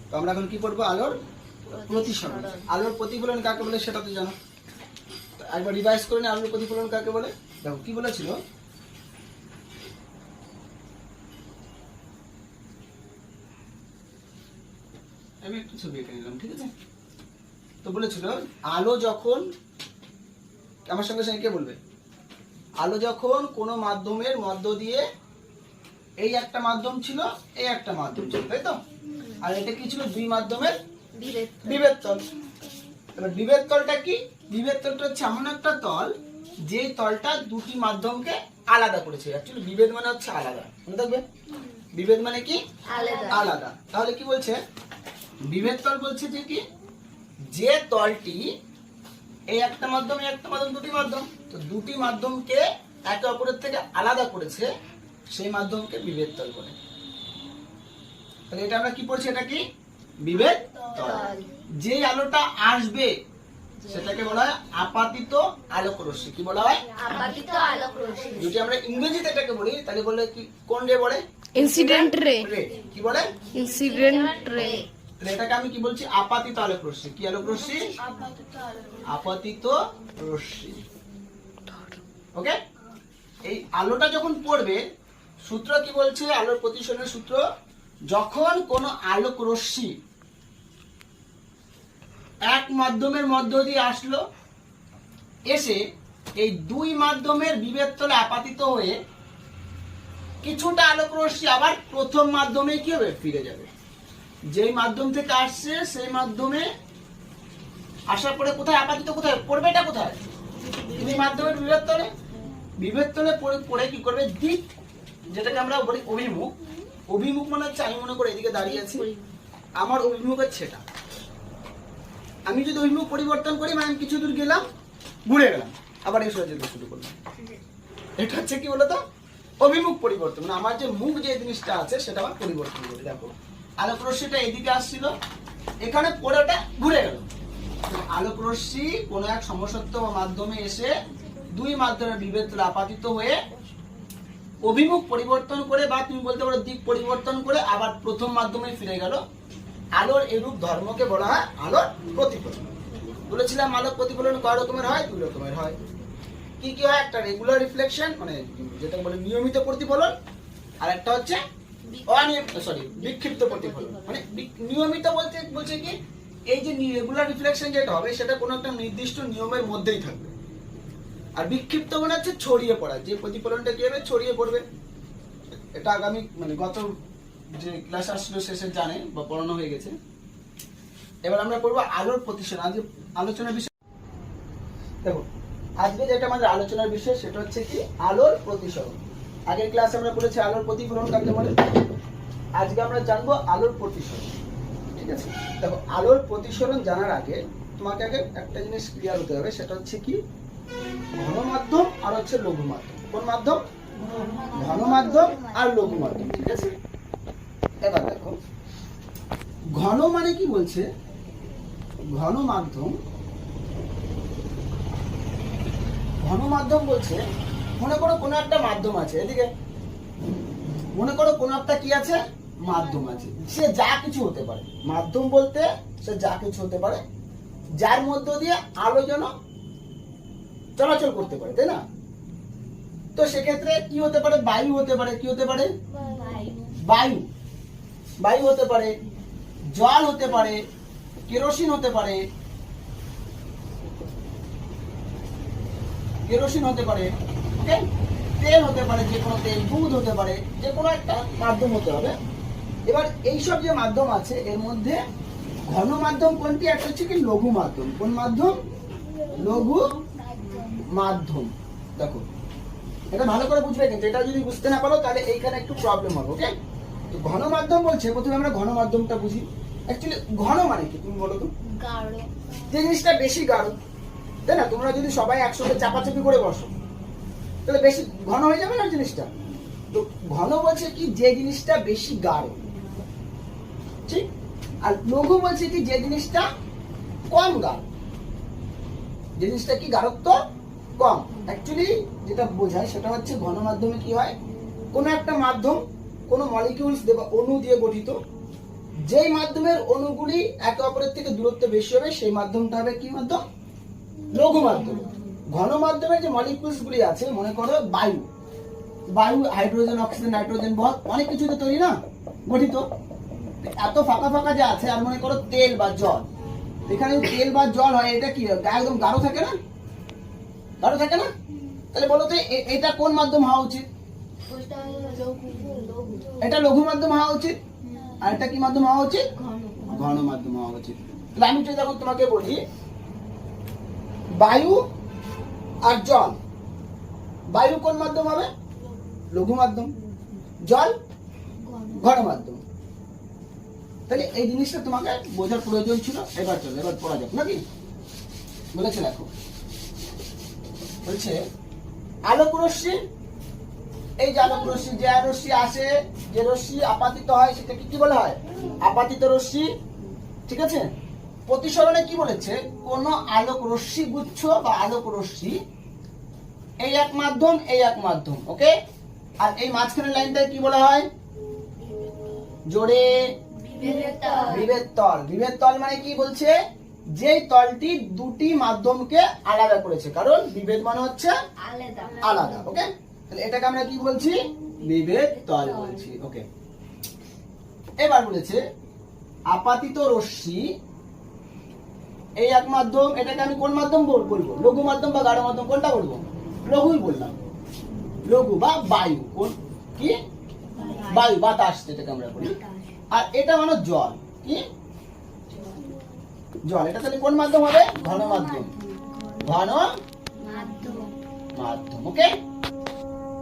তো আমরা এখন কি করবো, আলোর প্রতিসরণ। আলোর প্রতিফলন কাকে বলে সেটা তো জানো, একবার রিভাইজ করে নি। আলোর প্রতিফলন কাকে বলে? দেখো কি বলেছিল, আমি একটু ছবি এঁকে নিলাম, ঠিক আছে। তো বলেছিল আলো যখন, আমার সঙ্গে সঙ্গে কে বলবে, আলো যখন কোনো মাধ্যমের মধ্য দিয়ে, এই একটা মাধ্যম ছিল, এই একটা মাধ্যম ছিল, তাই তো, আর এটা কি ছিল, দুই মাধ্যমের বিভেদ তল। এবার বিভেদ তলটা কি? বিভেদ তলটা হচ্ছে এমন একটা তল যে তলটা দুটি মাধ্যমকে আলাদা করেছে। অ্যাকচুয়ালি বিভেদ মানে হচ্ছে আলাদা, মনে থাকবে, বিভেদ মানে কি, আলাদা। তাহলে কি বলছে, বিভেদ তল বলছে যে কি, যে তলটি এই একটা মাধ্যম, এই একটা মাধ্যম, দুটি মাধ্যম, তো দুটি মাধ্যমকে একে অপরের থেকে আলাদা করেছে, সেই মাধ্যমকে বিভেদ তল বলে। তাহলে এটা আমরা কি পড়ছি, এটা কি বিভেদ তল। যে আলোটা আসবে সেটাকে বলা হয় আপাতিত আলোক রশ্মি। কি বলা হয়? আপাতিত আলোক রশ্মি। যদি আমরা ইংরেজিতে এটাকে বলি তাহলে বলে কি, কোন রে বলে? ইনসিডেন্ট রে। কি বলে? ইনসিডেন্ট রে। তাহলে এটাকে আমি কি বলছি, আপাতিত আলোক রশ্মি। কি আলোক রশ্মি? আপাতিত রশ্মি। ওকে, এই আলোটা যখন পড়বে, সূত্র কি বলছে, আলোর প্রতিসরণের সূত্র, যখন কোন আলোক রশ্মি এক মাধ্যমের মধ্য দিয়ে আসলো, এসে এই দুই মাধ্যমের বিভেদ তলে আপাতিত হয়ে কিছুটা আলোক রশ্মি আবার প্রথম মাধ্যমে কি হবে, ফিরে যাবে। যেই মাধ্যম থেকে আসছে সেই মাধ্যমে আসার পরে কোথায় আপাতিত, কোথায় পড়বে, এটা কোথায়, দুই মাধ্যমের বিভেদ তলে। বিভেদ তলে পড়ে কি করবে, দিক, যেটাকে আমরা বলি অভিমুখ। অভিমুখ মানে হচ্ছে, আমি মনে করি এদিকে দাঁড়িয়ে আছি, আমার অভিমুখ হচ্ছে এটা। আমি যদি অভিমুখ পরিবর্তন করি, মানে আমি কিছু দূর গেলাম, ঘুরে গেলাম, আবার এই সোজা যেতে শুরু করলাম, এটা হচ্ছে কি বলতো, অভিমুখ পরিবর্তন। মানে আমার যে মুখ, যে জিনিসটা আছে সেটা আমার পরিবর্তন করে। দেখো আলোক রশ্মিটা এদিকে আসছিল, এখানে পড়ে ওটা ঘুরে গেল। আলোক রশ্মি কোন এক সমসত্ব বা মাধ্যমে এসে দুই মাধ্যমের বিভেদ তলে আপাতিত হয়ে অভিমুখ পরিবর্তন করে, বা তুমি বলতে পারো দিক পরিবর্তন করে, আবার প্রথম মাধ্যমে ফিরে গেল। আলোর এরূপ ধর্মকে বলা হয় আলোর প্রতিফলন। বলেছিলাম আলোক প্রতিফলন কয় রকমের হয়, দুই রকমের হয়। কি কি হয়? একটা রেগুলার রিফ্লেকশন, মানে যেটা বলে নিয়মিত প্রতিফলন, আর একটা হচ্ছে বিক্ষিপ্ত প্রতিফলন। মানে নিয়মিত বলছে কি, এই যে রেগুলার রিফ্লেকশন যেটা হবে সেটা কোনো একটা নির্দিষ্ট নিয়মের মধ্যেই থাকবে। আর বিক্ষিপ্ত মানে হচ্ছে ছড়িয়ে পড়া, যে প্রতিফলনটা কি হবে, ছড়িয়ে পড়বে। এটা আগামী, মানে গত যে ক্লাস আসলো শেষে জানে বা পড়ানো হয়ে গেছে। এবার আমরা করবো আলোর প্রতিসরণ। আজকে আলোচনার বিষয়, দেখো আজকে যেটা আমাদের আলোচনার বিষয় সেটা হচ্ছে কি, আলোর প্রতিসরণ। আগের ক্লাসে আমরা পড়েছি আলোর প্রতিফলন কাকে বলে, আজকে আমরা জানবো আলোর প্রতিসরণ। ঠিক আছে, দেখো আলোর প্রতিসরণ জানার আগে তোমাকে আগে একটা জিনিস ক্লিয়ার হতে হবে, সেটা হচ্ছে কি, ঘন মাধ্যম আর হচ্ছে লঘু মাধ্যম। কোন মাধ্যম? ঘন মাধ্যম আর লঘু মাধ্যম। ঠিক আছে, এবার দেখো ঘন মানে কি বলছে, ঘন মাধ্যম, ঘন মাধ্যম বলছে, মনে করো কোনো একটা মাধ্যম আছে, এদিকে মনে করো কোনো একটা কি আছে, মাধ্যম আছে, সে যা কিছু হতে পারে। মাধ্যম বলতে সে যা কিছু হতে পারে, যার মধ্য দিয়ে আলো যেন চলাচল করতে পারে, তাই না? তো সেক্ষেত্রে কি হতে পারে, বায়ু হতে পারে। কি হতে পারে? বায়ু। বায়ু হতে পারে, জল হতে পারে, কেরোসিন হতে পারে, কেরোসিন হতে পারে, ওকে, তেল হতে পারে, যে কোনো তেল, দুধ হতে পারে, যে কোনো একটা মাধ্যম হতে হবে। এবার এইসব যে মাধ্যম আছে এর মধ্যে ঘন মাধ্যম কোনটি? একটা হচ্ছে কি লঘু মাধ্যম। কোন মাধ্যম? লঘু মাধ্যম। দেখো এটা ভালো করে বুঝবে, কিন্তু এটা যদি বুঝতে না পারো তাহলে এইখানে একটু প্রবলেম হবে। ওকে, তো ঘন মাধ্যম বলছে, প্রথমে আমরা ঘন মাধ্যমটা বুঝি। অ্যাকচুয়ালি ঘন মানে কি তুমি বলো তো? গাঢ়। যে জিনিসটা বেশি গাঢ়, তাই না? তোমরা যদি সবাই একসঙ্গে চাপাচাপি করে বসো তাহলে বেশি ঘন হয়ে যাবে না জিনিসটা। তো ঘন বলছে কি, যে জিনিসটা বেশি গাঢ়, ঠিক। আর লঘু বলছে কি, যে জিনিসটা কম গাঢ়, যে জিনিসটা কি গাঢ়ত্ব কম। অ্যাকচুয়ালি যেটা বোঝায় সেটা হচ্ছে ঘন মাধ্যমে কি হয়, কোনো একটা মাধ্যম কোনো মলিকিউলস অণু দিয়ে গঠিত, যেই মাধ্যমের অণুগুলি একে অপরের থেকে দূরত্ব বেশি হবে সেই মাধ্যমটা হবে কি মাধ্যম? লঘু মাধ্যম। ঘন মাধ্যমে যে মলিকিউলস গুলি আছে, মনে করো বায়ু, বায়ু হাইড্রোজেন, অক্সিজেন, নাইট্রোজেন, অনেক কিছুতে তৈরি না, গঠিত। এত ফাঁকা ফাঁকা যে আছে, আর মনে করো তেল বা জল, এখানে তেল বা জল হয়, এটা কি একদম গাঢ় থাকে না? গাঢ় থাকে না? তাহলে বলো তো এটা কোন মাধ্যম হওয়া উচিত? এটা লঘু মাধ্যম হওয়া উচিত, আর এটা কি মাধ্যম হওয়া উচিত? ঘন মাধ্যম হওয়া উচিত। তাহলে আমি যদি যখন তোমাকে বলি বায়ু আর জল, বায়ু কোন মাধ্যম হবে? লঘু মাধ্যম, জল ঘন মাধ্যম। তাহলে এই জিনিসটা তোমাকে বোঝার প্রয়োজন ছিল। এবার চলো, এবার পড়া যাক নাকি? বলেছে দেখো, বলছে আলোক রশ্মি, এই যে আলোক রশ্মি, যে রশ্মি আসে, যে রশ্মি আপাতিত হয় সেটাকে কি বলা হয়? আপাতিত রশ্মি। ঠিক আছে? প্রতিসরণে কি বলেছে? কোন আলোক রশ্মি গুচ্ছ বা আলোক রশ্মি, এই এক মাধ্যম, এই এক মাধ্যম, ওকে? আর এই মাঝখানের লাইনটাকে কি বলা হয়? জোরে, বিভেদ তল। বিভেদ তল মানে কি বলছে? যে তলটি দুটি মাধ্যমকে আলাদা করেছে, কারণ বিভেদ মানে হচ্ছে আলাদা, ওকে? তাহলে এটাকে আমরা কি বলছি? বিভেদ তল বলছি, ওকে? এবার বলেছে আপাতিত রশ্মি, এই এক মাধ্যম, এটাকে আমি কোন মাধ্যম বলবো? লঘু মাধ্যম বা গাঢ় মাধ্যম, কোনটা বলবো? লঘুই বললাম, লঘু বা বায়ু। কোন কি? বায়ু, বাতাস যেটাকে আমরা বলি। আর এটা মানে জল, কি? জল। এটা তাহলে কোন মাধ্যম হবে? ঘন মাধ্যম, ঘন মাধ্যম, ওকে?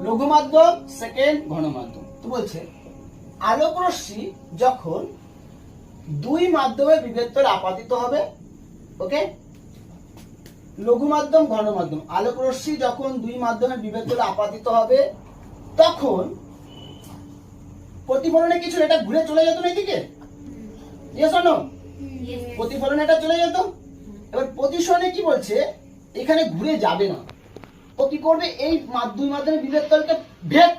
লঘু মাধ্যম সেকেন্ড, ঘন মাধ্যম। তো বলছে আলোক রশ্মি যখন দুই মাধ্যমের বিভেদ তলে আপাতিত হবে, ওকে? লঘু মাধ্যম, ঘন মাধ্যম। আলোক রশ্মি যখন দুই মাধ্যমের বিভেদ তলে আপাতিত হবে, তখন প্রতিফলনে কিছু এটা ঘুরে চলে যেত না এদিকে, ইয়েস অর নো? প্রতিফলনে এটা চলে যেত। এবার প্রতিসরণে কি বলছে? এখানে ঘুরে যাবে না, ও কি করবে? এই দুই মাধ্যমের বিভেদ তলকে ভেদ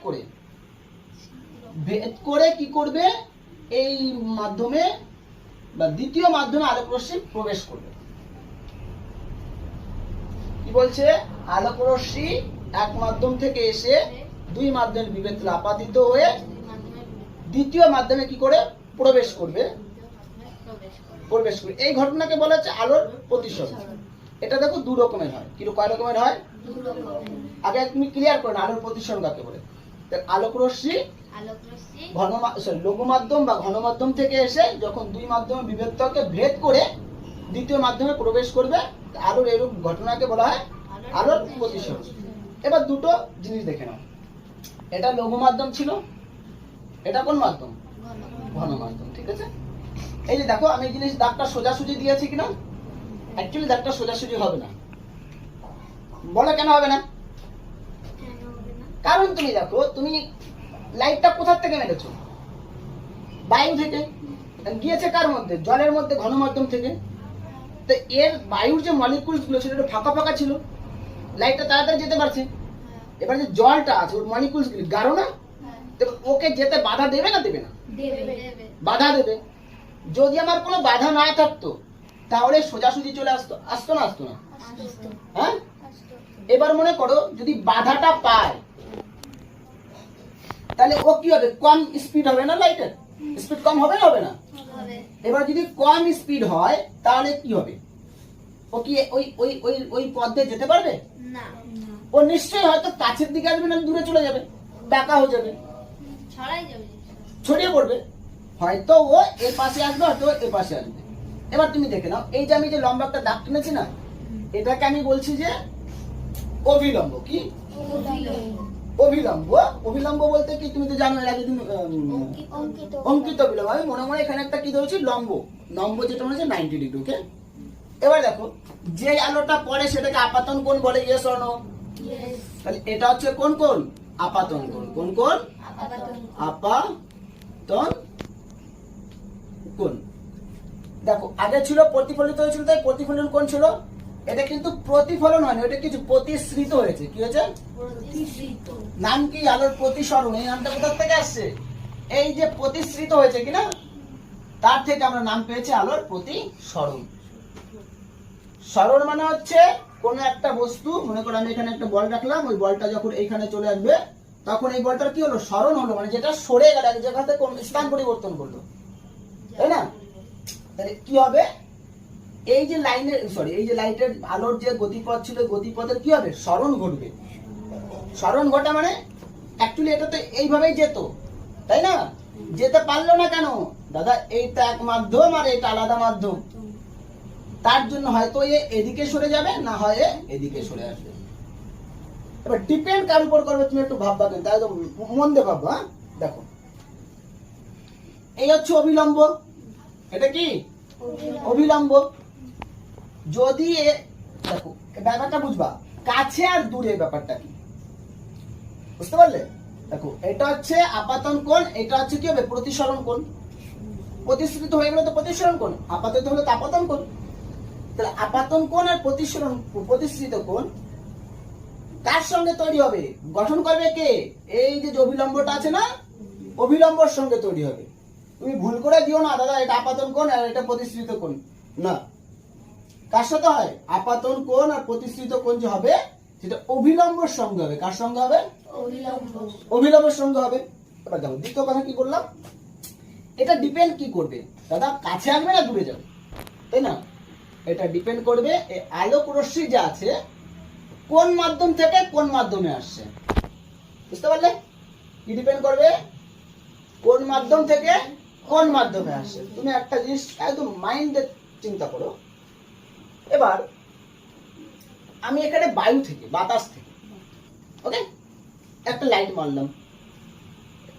করে কি করবে? এই মাধ্যমে বা দ্বিতীয় মাধ্যমে আলোক রশ্মি প্রবেশ করবে। কি বলছে? আলোক রশ্মি এক মাধ্যম থেকে এসে দুই মাধ্যমের বিভেদ তলে আপাতিত হয়ে দ্বিতীয় মাধ্যমে কি করে প্রবেশ করবে? এই ঘটনাকে বলা হচ্ছে আলোর প্রতিসরণ। এটা দেখো দু রকমের হয়। কি কয় রকমের হয়? আগে তুমি ক্লিয়ার করো না আলোর প্রতিসরণ কাকে বলে। আলোক রশ্মি লঘু মাধ্যম বা ঘন মাধ্যম থেকে এসে যখন দুই মাধ্যমের বিভেদ তলকে ভেদ করে দ্বিতীয় মাধ্যমে প্রবেশ করবে, আলোর এরূপ ঘটনাকে বলা হয় আলোর প্রতিসরণ। এবার দুটো জিনিস দেখে নাও। এটা লঘু মাধ্যম ছিল, এটা কোন মাধ্যম? ঘন মাধ্যম, ঠিক আছে? এই যে দেখো, আমি জিনিস দাগটা সোজাসুজি দিয়েছি কিনা? অ্যাকচুয়ালি দাগটা সোজাসুজি হবে না। বলে কেন হবে না? কারণ তুমি দেখো, তুমি লাইটটা কোথা থেকে মেরেছো? বায়ু থেকে। গিয়েছে কার মধ্যে? জলের মধ্যে, ঘন মাধ্যম থেকে। তো এর বায়ুর যে মলিকিউলস গুলো ছিল এটা ফাঁকা ফাঁকা ছিল, লাইটটা তাড়াতাড়ি যেতে পারছে। এবার যে জলটা আছে ওর মলিকিউলস গুলি গাঢ় না, ওকে যেতে বাধা দেবে না দেবে না? বাধা দেবে। যদি আমার কোনো বাধা না থাকতো তাহলে সোজাসুজি চলে আসতো না আসতো না? হ্যাঁ? এবার মনে করো যদি বাধাটা পায় তাহলে ও কি হবে? কম স্পিড হবে না? লাইটের স্পিড কম হবে না? হবে না? এবার যদি কম স্পিড হয় তাহলে কি হবে? ও কি ওই ওই ওই ওই পথ দিয়ে যেতে পারবে না? ও নিশ্চয়ই হয়তো কাছের দিকে আসবে, না দূরে চলে যাবে, বাঁকা হয়ে যাবে, ছড়িয়ে পড়বে। হয়তো ও এর পাশে আসবে, হয়তো এর পাশে আসবে। এবার তুমি দেখে নাও, এই যে আমি যে লম্বা একটা দাগ টেনেছি না, এটাকে আমি বলছি যে অভিলম্ব। কি অভিলম্ব? অভিলম্ব বলতে কি তুমি তো জানো, এর আগে তুমি অঙ্কিত অভিলম্ব। আমি মনে মনে এখানে একটা কি ধরেছি? লম্ব। লম্ব যেটা মনে হচ্ছে 90 ডিগ্রি, ওকে? এবার দেখো, যে আলোটা পড়ে সেটাকে আপাতন কোণ বলে, ইয়েস অর নো? তাহলে এটা হচ্ছে কোন কোণ? আপাতন কোণ। কোন কোণ? আপাতন কোণ। দেখো আগে ছিল প্রতিফলিত হয়েছিল, তাই প্রতিফলন কোণ ছিল। এটা কিন্তু প্রতিফলন হয়নি, এটা কিছু প্রতিসৃত হয়েছে। কি হয়েছে? নাম কি? আলোর প্রতিসরণ। এই নামটা কোথা থেকে আসছে? এই যে প্রতিসৃত হয়েছে কিনা, তার থেকে আমরা নাম পেয়েছি আলোর প্রতিসরণ। সরণ মানে হচ্ছে কোন একটা বস্তু, মনে করো আমি এখানে একটা বল রাখলাম, ওই বলটা যখন এইখানে চলে আসবে তখন এই বলটার কি হলো, সরণ হলো, মানে যেটা সরে গেল, এক জায়গাতে কোন স্থান পরিবর্তন করলো, তাই না? তাহলে কি হবে, এই যে লাইনের এই যে লাইটের আলোর যে গতিপথ ছিল, গতিপথের কি হবে, সরণ ঘটবে। সরণ ঘটা মানে অ্যাকচুয়ালি এটা তো এইভাবেই যেত, তাই না? যেতে পারলো না কেন দাদা, এইটা এক মাধ্যম আর এটা আলাদা মাধ্যম, তার জন্য হয়তো এদিকে সরে যাবে, না হয় এদিকে সরে আসবে। এবার ডিপেন্ড কার উপর করবে তুমি একটু ভাববা, কিন্তু একদম মন দিয়ে ভাববা। দেখো এই হচ্ছে অবিলম্ব, এটা কি অবিলম্ব। যদি দেখো ব্যাপারটা বুঝবা, কাছে আর দূরে ব্যাপারটা কি বুঝতে পারলে? দেখো এটা হচ্ছে আপাতন কোণ, এটা হচ্ছে কি হবে, প্রতিসরণ কোণ। প্রতিশ্রিত হয়ে গেলে তো প্রতিসরণ কোণ, আপাতত হলে তো আপাতন কোণ। তাহলে আপাতন কোণ আর প্রতিশ্রিত কোণ কার সঙ্গে তৈরি হবে, গঠন করবে কে, এই যে অবিলম্বটা আছে না, অবিলম্বর সঙ্গে তৈরি হবে। তুমি ভুল করে দিও না দাদা এটা আপাতন কোণ আর এটা প্রতিশ্রিত কোণ, না। কার সাথে হয়, আপাতন কোণ আর প্রতিশ্রিত কোণ যে হবে সেটা অবিলম্বর সঙ্গে হবে। কার সঙ্গে হবে, অবিলম্বের সঙ্গে হবে। এবার দেখো দ্বিতীয় কথা কি করলাম, এটা ডিপেন্ড কি করবে দাদা, কাছে আসবে না দূরে যাবে, তাই না? এটা ডিপেন্ড করবে এই আলোক রশ্মি যা আছে কোন মাধ্যম থেকে কোন মাধ্যমে আসছে, বুঝতে পারলে? কি ডিপেন্ড করবে, কোন মাধ্যম থেকে কোন মাধ্যমে আসছে। তুমি একটা জিনিস একদম মাইন্ডে চিন্তা করো। এবার আমি এখানে বায়ু থেকে, বাতাস থেকে, ওকে, একটা লাইট মারলাম।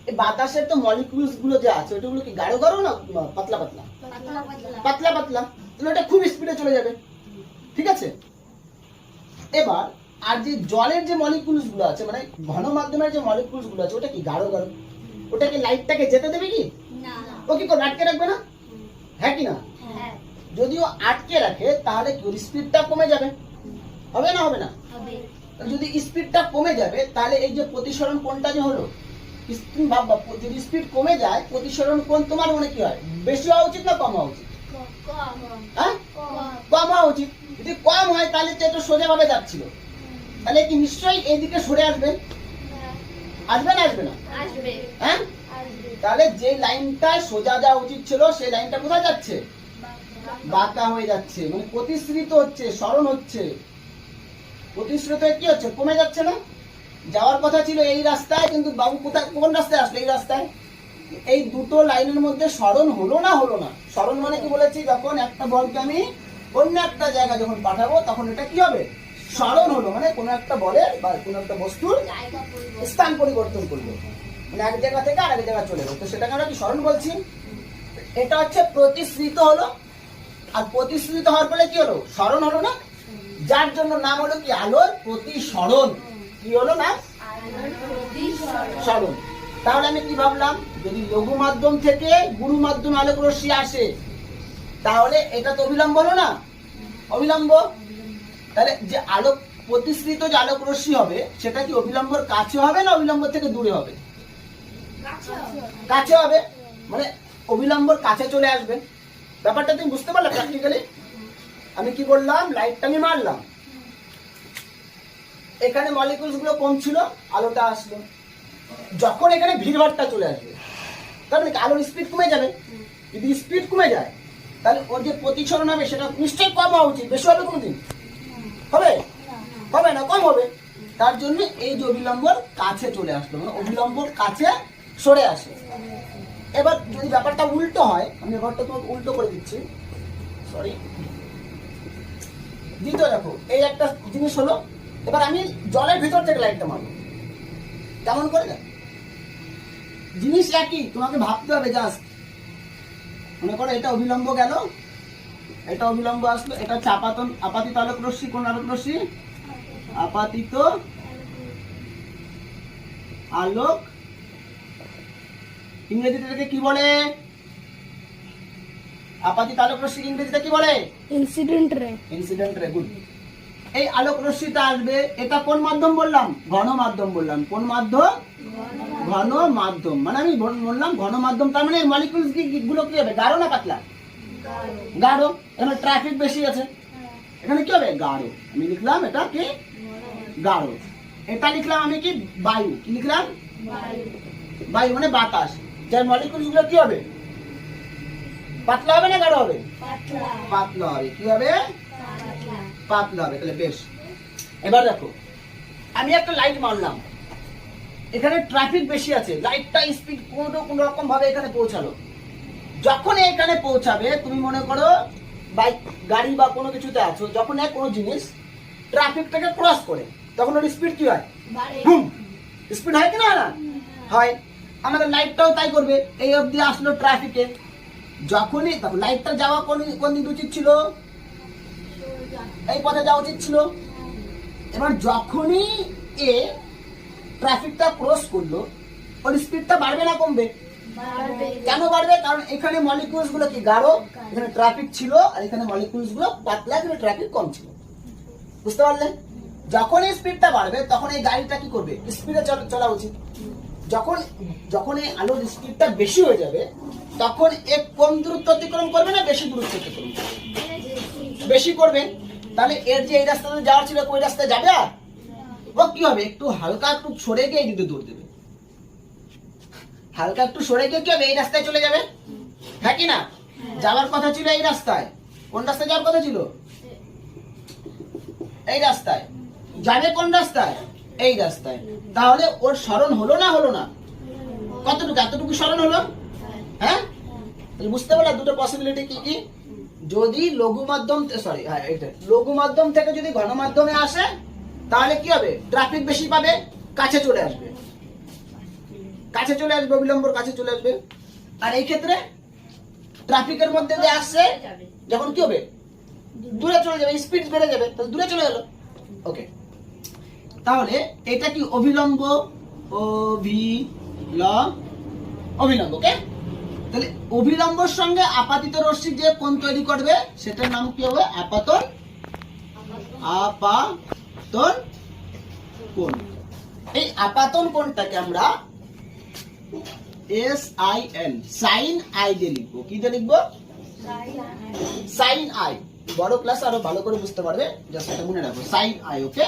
এই বাতাসের তো মলিকিউলস গুলো যা আছে ওইগুলো কি গাঢ় গাঢ় না পাতলা পাতলা, পাতলা পাতলা, তাহলে ওটা খুব স্পিডে চলে যাবে, ঠিক আছে? এবার আর যে জলের যে মলিকিউলস গুলো আছে, মানে ঘন মাধ্যমের যে মলিকিউলস গুলো আছে, ওটা কি গাঢ় গাঢ়, ওটা কি লাইটটাকে যেতে দেবে কি না? ও কি করে আটকে রাখবে না, হ্যাঁ কি না? যদিও আটকে রাখে তাহলে কি স্পিডটা কমে যাবে, হবে না? হবে না? যদি স্পিডটা কমে যাবে তাহলে এই যে প্রতিসরণ কোণটা যে হলো, ভাববা যদি স্পিড কমে যায় প্রতিসরণ কোণ তোমার মনে কি হয়, বেশি হওয়া উচিত না কম হওয়া উচিত? হ্যাঁ, কম হওয়া উচিত। যদি কম হয় তাহলে তো এটা সোজা ভাবে যাচ্ছিল, তাহলে কি নিশ্চয়ই এইদিকে সরে আসবে, আসবে না? আসবে না? হ্যাঁ, তাহলে যে লাইনটা সোজা যাওয়া উচিত ছিল সেই লাইনটা কোথায় যাচ্ছে, বাঁকা হয়ে যাচ্ছে, মানে প্রতিশ্রিত হচ্ছে, সরণ হচ্ছে। প্রতিশ্রিত কি হচ্ছে, কমে যাচ্ছে না? যাওয়ার কথা ছিল এই রাস্তায়, কিন্তু বাবু কোথায়, কোন রাস্তায় আসলো, এই রাস্তায়। এই দুটো লাইনের মধ্যে সরণ হলো না, হলো না। সরণ মানে কি বলেছি, যখন একটা বলকে আমি অন্য একটা জায়গা যখন পাঠাবো তখন এটা কি হবে, সরণ হলো, মানে কোনো একটা বলের বা কোনো একটা বস্তুর স্থান পরিবর্তন করলো, মানে এক জায়গা থেকে আরেক জায়গা চলে গেল, তো সেটাকে আমরা কি সরণ বলছি। এটা হচ্ছে প্রতিশ্রিত হলো, আর প্রতিশ্রিত হওয়ার ফলে কি হলো, সরণ হলো না, যার জন্য নাম হলো কি, আলোর প্রতিসরণ। কি হলো না, সরণ। তাহলে আমি কি ভাবলাম, যদি লঘু মাধ্যম থেকে গুরু মাধ্যমে আলোক রশ্মি আসে তাহলে এটা তো অবিলম্ব হলো না, অবিলম্ব। তাহলে যে আলোক প্রতিশ্রিত যে আলোক রশ্মি হবে সেটা কি অবিলম্বর কাছে হবে না অবিলম্ব থেকে দূরে হবে? কাছে হবে, মানে অবিলম্বর কাছে চলে আসবে। ব্যাপারটা তুমি বুঝতে পারলে প্র্যাকটিক্যালি? আমি কি বললাম, লাইটটা আমি মারলাম, এখানে মলিকিউলস গুলো কম ছিল, আলোটা আসলো, যখন এখানে ভিড়ভাড়টা চলে আসবে তার মানে আলোর স্পিড কমে যাবে। যদি স্পিড কমে যায় তাহলে ওর যে প্রতিসরণ হবে সেটা নিশ্চয়ই কম হওয়া উচিত, বেশি হবে কোনোদিন? হবে? হবে না, কম হবে। তার জন্য এই যে অবিলম্বর কাছে চলে আসলো, মানে অবিলম্বর কাছে সরে আসে। এবার যদি ব্যাপারটা উল্টো হয়, আমি ব্যাপারটা তোমাকে উল্টো করে দিচ্ছি, সরি। দ্বিতীয় দেখো, এই একটা জিনিস হলো, এবার আমি জলের ভিতর থেকে লাইটটা মারবো, কেমন করে দেখ, জিনিস একই, তোমাকে ভাবতে হবে জাস্ট। মনে করো এটা অবিলম্ব গেল, এটা অবিলম্ব আসলো, এটা হচ্ছে আপাতিত আলোক রশ্মি। কোন আলোক রশ্মি? আপাতিত আলোক, ইংরেজিতে এটাকে কি বলে, আপাতিত আলোক রশ্মি ইংরেজিতে কি বলে? ইনসিডেন্ট রে। ইনসিডেন্ট রে, গুড। এই আলোক রশ্মিটা আসবে, এটা কোন মাধ্যম বললাম? ঘন মাধ্যম বললাম। কোন মাধ্যম? ঘন মাধ্যম, মানে আমি বললাম ঘন মাধ্যম, তার মানে মলিকুলস গুলো কি হবে, গাঢ় না পাতলা? গাঢ়। এখানে ট্রাফিক বেশি আছে, এখানে কি হবে, গাঢ়। আমি লিখলাম এটা কি, গাঢ়। এটা লিখলাম আমি কি, বায়ু। কি লিখলাম, বায়ু মানে বাতাস। যার মলিকুলস গুলো কি হবে, পাতলা হবে না গাঢ় হবে? পাতলা হবে। কি হবে, পাতলা হবে। তাহলে বেশ, এবার দেখো আমি একটা লাইট মারলাম, এখানে ট্রাফিক বেশি আছে, লাইটটা স্পিড কোন রকম ভাবে এখানে পৌঁছালো। যখন এখানে পৌঁছাবে, তুমি মনে করো বাইক, গাড়ি বা কোনো কিছুতে আছো, যখন কোনো জিনিস ট্রাফিকটাকে ক্রস করে, তখন ওর স্পিড কি হয়, বুম স্পিড হয় কি না? হয়। আমাদের লাইটটাও তাই করবে। এই অবধি আসলো ট্রাফিকে, যখনই লাইটটা যাওয়া কোন দিক উচিত ছিল, এই পথে যাওয়া উচিত ছিল। এবার যখনই এ ট্রাফিকটা ক্রস করলো, ওর স্পিডটা বাড়বে না কমবে? কেন বাড়বে? কারণ এখানে মলিকিউলস গুলো কি গাঢ়, এখানে ট্রাফিক ছিল, আর এখানে মলিকিউলস গুলো পাতলা, এখানে ট্রাফিক কম ছিল। বুঝতে পারলে? যখন এই স্পিডটা বাড়বে, তখন এই গাড়িটা কি করবে, স্পিডে চলা উচিত। যখন এই আলোর স্পিডটা বেশি হয়ে যাবে, তখন এ কম দূরত্ব অতিক্রম করবে না বেশি দূরত্ব অতিক্রম করবে? বেশি করবে। তাহলে এর যে এই রাস্তাতে যাওয়ার ছিল, ওই রাস্তায় যাবে, আর ও কি হবে, একটু হালকা একটু সরে গিয়ে এই দিকে দৌড় দেবে। হালকা একটু সরে গিয়ে কি হবে, এই রাস্তায় চলে যাবে। হ্যাঁ কি না? যাওয়ার কথা ছিল এই রাস্তায়, কোন রাস্তায় যাওয়ার কথা ছিল, এই রাস্তায়। যাবে কোন রাস্তায়, এই রাস্তায়। তাহলে ওর স্মরণ হলো না, হলো না? কতটুকু, এতটুকু স্মরণ হলো। হ্যাঁ, বুঝতে পারলে দুটো পসিবিলিটি কি কি? যদি লঘু মাধ্যম, সরি হ্যাঁ এটা লঘু মাধ্যম থেকে যদি ঘন মাধ্যমে আসে, তাহলে কি হবে, ট্রাফিক বেশি পাবে, কাছে চলে আসবে, কাছে চলে আসবে, অবিলম্বর কাছে চলে আসবে। আর এই ক্ষেত্রে ট্রাফিকের মধ্যে দিয়ে আসছে, যখন কি হবে, দূরে চলে যাবে, স্পিড বেড়ে যাবে, তাহলে দূরে চলে গেল। ওকে, তাহলে এটা কি অবিলম্ব, অবিলম্ব। ওকে, তাহলে অবিলম্বর সঙ্গে আপাতিত রশ্মি যে কোণ তৈরি করবে, সেটার নাম কি হবে, আপাতন কোণ। এই আপাতন কোণটাকে আমরা SIN, সাইন আই দিয়ে লিখবো। কি দিয়ে লিখবো, সাইন আই। বড় ক্লাস আরো ভালো করে বুঝতে পারবে, জাস্ট এটা মনে রাখো, সাইন আই। ওকে,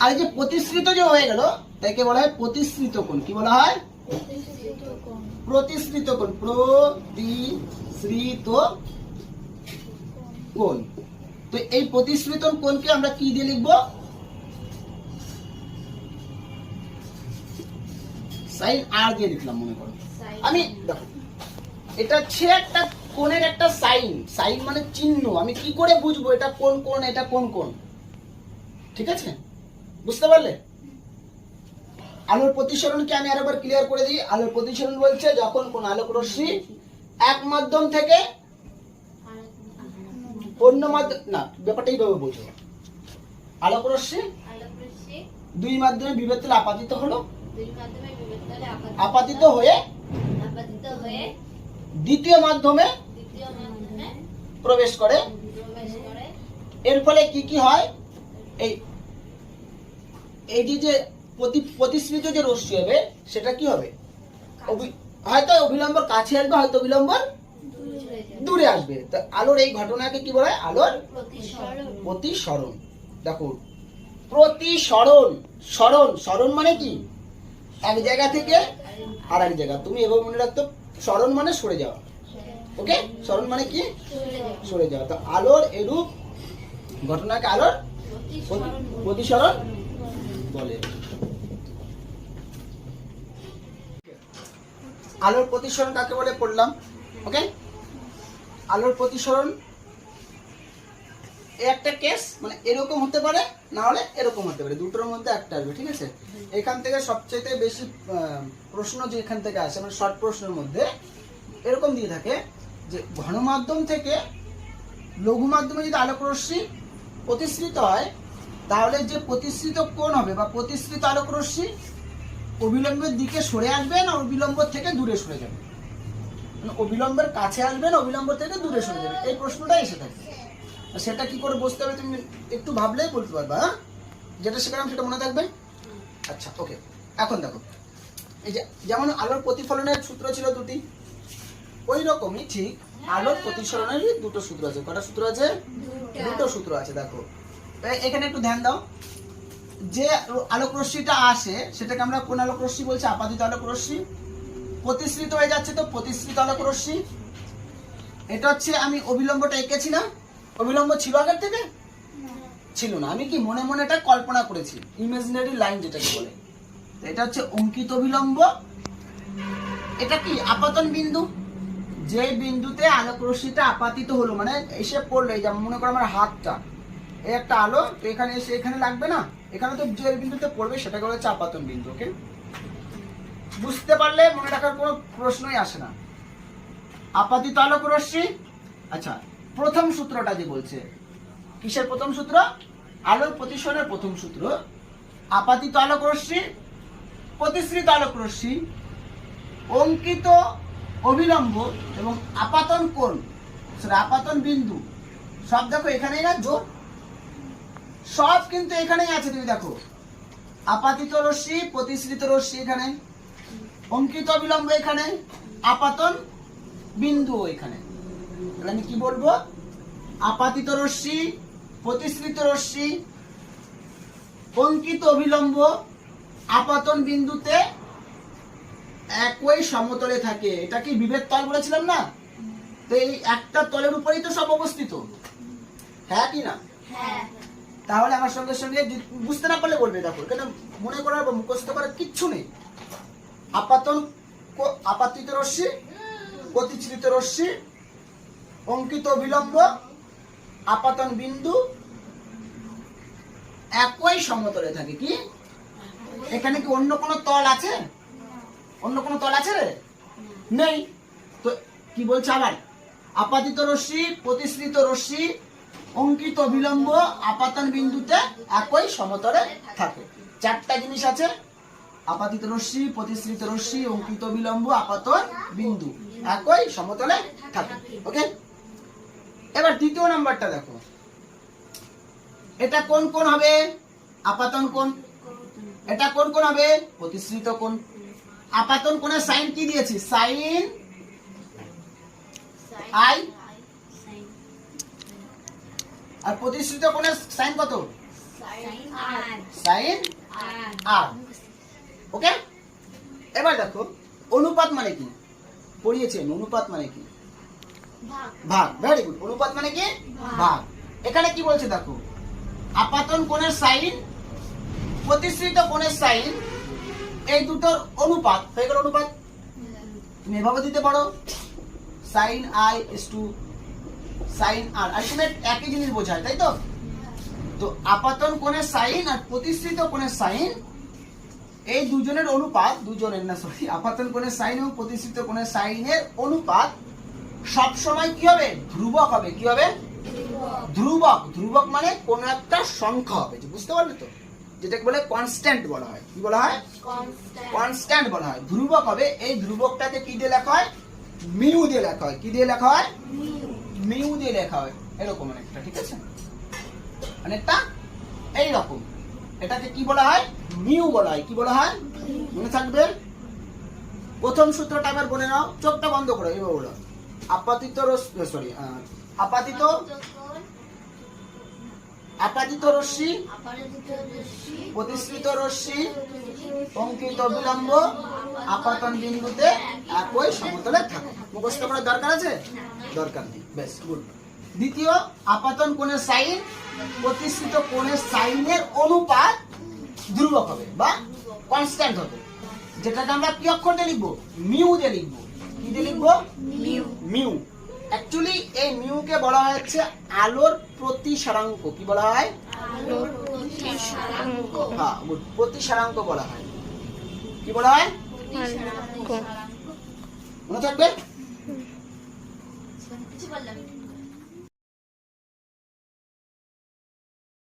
আর এই যে প্রতিশ্রিত যে হয়ে গেল, তাকে বলা হয় প্রতিশ্রিত কোণ। কি বলা হয়, প্রতিশ্রিত কোণ। প্রতিশ্রিত কোণ। তো এই প্রতিশ্রিত কোণকে আমরা কি দিয়ে লিখবো, সাইন আর দিয়ে লিখলাম। মনে করো আমি, দেখো এটা হচ্ছে একটা কোণের একটা সাইন, সাইন মানে চিহ্ন। আমি কি করে বুঝবো এটা কোন কোণ, এটা কোন কোণ? ঠিক আছে, বুঝতে পারলে? আলোর প্রতিসরণকে আমি আরেকবার ক্লিয়ার করে দিই। আলোর প্রতিসরণ বলছে যখন কোন আলোক রশ্মি এক মাধ্যম থেকে অন্য মাধ্যম, না ব্যাপারটা এইভাবে বোঝো, আলোক রশ্মি দুই মাধ্যমে বিভেদতলে আপাতিত হলো, আপাতিত হয়ে দ্বিতীয় মাধ্যমে প্রবেশ করে। এর ফলে কি কি হয়, এই যে প্রতিশ্রিত যে রশ্মি হবে, সেটা কি হবে, হয়তো অবিলম্বর কাছে আসবে, হয়তো অবিলম্বর দূরে আসবে। তো আলোর এই ঘটনাকে কি বলা হয়, আলোর প্রতিসরণ। দেখো প্রতিসরণ, সরণ মানে কি, এক জায়গা থেকে আর এক জায়গা। তুমি এভাবে মনে রাখতো, সরণ মানে সরে যাওয়া। ওকে, সরণ মানে কি, সরে যাওয়া। তো আলোর এরূপ ঘটনাকে আলোর প্রতিসরণ বলে। আলোর প্রতিসরণ কাকে বলে পড়লাম। ওকে, আলোর প্রতিসরণ একটা কেস, মানে এরকম হতে পারে, না হলে এরকম হতে পারে, দুটোর মধ্যে একটা আসবে। ঠিক আছে, এখান থেকে সবচেয়ে বেশি প্রশ্ন যে এখান থেকে আসে, মানে শর্ট প্রশ্নের মধ্যে এরকম দিয়ে থাকে যে ঘন মাধ্যম থেকে লঘু মাধ্যমে যদি আলোক রশ্মি প্রতিশ্রিত হয়, তাহলে যে প্রতিশ্রিত কোণ হবে বা প্রতিশ্রিত আলোক রশ্মি অবিলম্বের দিকে সরে আসবে না অবিলম্ব থেকে দূরে সরে যাবে, মানে অবিলম্বের কাছে আসবে না অবিলম্ব থেকে দূরে সরে যাবে, এই প্রশ্নটা এসে থাকে। সেটা কি করে বুঝতে হবে তুমি একটু ভাবলেই বলতে পারবা। যেটা শেখালাম সেটা মনে থাকবে। আচ্ছা ওকে, এখন দেখো এই যে যেমন আলোর প্রতিফলনের সূত্র ছিল দুটি, ওই রকমই ঠিক আলোর প্রতিসরণের দুটো সূত্র আছে। কটা সূত্র আছে? দুটো সূত্র আছে। দেখো এখানে একটু ধ্যান দাও, যে আলোক রশ্মিটা আসে সেটাকে আমরা কোন আলোক রশ্মি বলছি? আপাতিত আলোক রশ্মি। প্রতিসৃত হয়ে যাচ্ছে তো প্রতিসৃত আলোক রশ্মি। এটা হচ্ছে, আমি অবিলম্বটা এঁকেছি না? অবিলম্ব ছিল আগের থেকে? ছিল না, আমি কি মনে মনে এটা কল্পনা করেছি, ইমাজিনারি লাইন যেটাকে বলে। এটা হচ্ছে অঙ্কিত অবিলম্ব। এটা কি আপাতন বিন্দু, যে বিন্দুতে আলোক রশ্মিটা আপাতিত হলো, মানে এসে পড়লো। এই যেমন মনে করো আমার হাতটা, এই একটা আলো তো এখানে এসে এখানে লাগবে না, এখানে তো যে বিন্দুতে পড়বে সেটাকে বলা হচ্ছে আপাতন বিন্দু। ওকে, বুঝতে পারলে মনে রাখার কোনো প্রশ্নই আসে না। আপাতিত আলোক রশ্মি। আচ্ছা, প্রথম সূত্রটা যে বলছে, কিসের প্রথম সূত্র? আলোর প্রতিসরণের প্রথম সূত্র। আপাতিত আলোক রশ্মি, প্রতিসৃত আলোক রশ্মি, অঙ্কিত অবিলম্ব এবং আপাতন কোণ, আপাতন বিন্দু, সব দেখো এখানেই না যোগ, সব কিন্তু এখানেই আছে। তুমি দেখো আপাতিত রশ্মি, প্রতিসৃত রশ্মি এখানে, অঙ্কিত অবিলম্ব এখানে, আপাতন বিন্দু এখানে। তাহলে আমি কি বলবো? আপাতিত রশ্মি, প্রতিসৃত রশ্মি, অঙ্কিত অবিলম্ব আপাতন বিন্দুতে একই সমতলে থাকে। এটা কি বিভেদ তল বলেছিলাম না? তো এই একটা তলের উপরেই তো সব অবস্থিত, হ্যাঁ কি না? তাহলে আমার সঙ্গে সঙ্গে বুঝতে না পারলে বলবে। দেখো এখানে মনে করার বা মুখস্থ করার কিচ্ছু নেই। আপাতিত রশ্মি, প্রতিসৃত রশ্মি, অঙ্কিত অবিলম্ব আপাতন বিন্দু একই সমতলে থাকে। কি এখানে কি অন্য কোনো তল আছে? অন্য কোনো তল আছে রে? নেই। তো কি বলছে আবার? আপাতিত রশ্মি, প্রতিসৃত রশ্মি, অঙ্কিত অবিলম্ব আপাতন বিন্দুতে একই সমতলে থাকে। চারটা জিনিস আছে, আপাতিত রশ্মি, প্রতিসৃত রশ্মি, অঙ্কিত অবিলম্ব আপাতন বিন্দু একই সমতলে থাকে। ওকে, এবার দ্বিতীয় নাম্বারটা দেখো, এটা কোন কোণ হবে? আপাতন কোণ। এটা কোন কোণ হবে? প্রতিসৃত কোণ। আপাতন কোণের সাইন কি দিয়েছি? Sign I. আর প্রতিসৃত কোণের সাইন কত? সাইন আর। ওকে, এবার দেখো অনুপাত মানে কি পড়িয়েছেন? অনুপাত মানে কি? ভাগ। Very good. অনুপাত মানে কি? ভাগ। এখানে কি বলছে দেখো, আপাতন কোণের সাইন, প্রতিসৃত কোণের সাইন, এই দুটোর অনুপাত হয়ে গেল অনুপাত। তুমি এভাবে দিতে পারো, sine i is to sine r. Ultimate একই জিনিস বোঝায়, তাই তো? তো আপাতন কোণের সাইন আর প্রতিসৃত কোণের সাইন, এই দুজনের অনুপাত, আপাতন কোণের সাইন এবং প্রতিসৃত কোণের সাইনের অনুপাত সব সময় কি হবে? ধ্রুবক হবে। কি হবে? ধ্রুবক। ধ্রুবক মানে কোন একটা সংখ্যা হবে, বুঝতে পারলে তো? যেটাকে বলে কনস্ট্যান্ট বলা হয়। কি বলা হয়? কনস্ট্যান্ট বলা হয়। ধ্রুবক হবে। এই ধ্রুবকটাকে কি দিয়ে লেখা হয়? মিউ দিয়ে লেখা হয়। কি দিয়ে লেখা হয়? মিউ দিয়ে লেখা হয়। এরকম অনেকটা, ঠিক আছে? অনেকটা এইরকম। এটাকে কি বলা হয়? মিউ বলা হয়। কি বলা হয়? মনে থাকবে। প্রথম সূত্রটা আবার বলে নাও, চোখটা বন্ধ করো। এবার বলো, আপাতিত রশ্মি, প্রতিসৃত রশ্মি, অঙ্কিত অবিলম্ব আপাতন বিন্দুতে একই সমতলে থাকে। মুখস্থ করার দরকার আছে? দরকার নেই। বেশ গুড। দ্বিতীয়, আপাতন কোণের সাইন, প্রতিসৃত কোণের সাইনের অনুপাত ধ্রুবক হবে বা কনস্ট্যান্ট হবে, যেটাকে আমরা কি অক্ষর দিয়ে লিখবো? মিউ দিয়ে লিখবো। কি দিয়ে লিখবো? মিউ। অ্যাকচুয়ালি এই মিউকে বলা হচ্ছে আলোর প্রতিসারাঙ্ক। কি বলা হয়? আলোর প্রতিসারাঙ্ক। হ্যাঁ, প্রতিসারাঙ্ক বলা হয়। কি বলা হয়? প্রতিসারাঙ্ক। মনে থাকবে? কিছু বললাম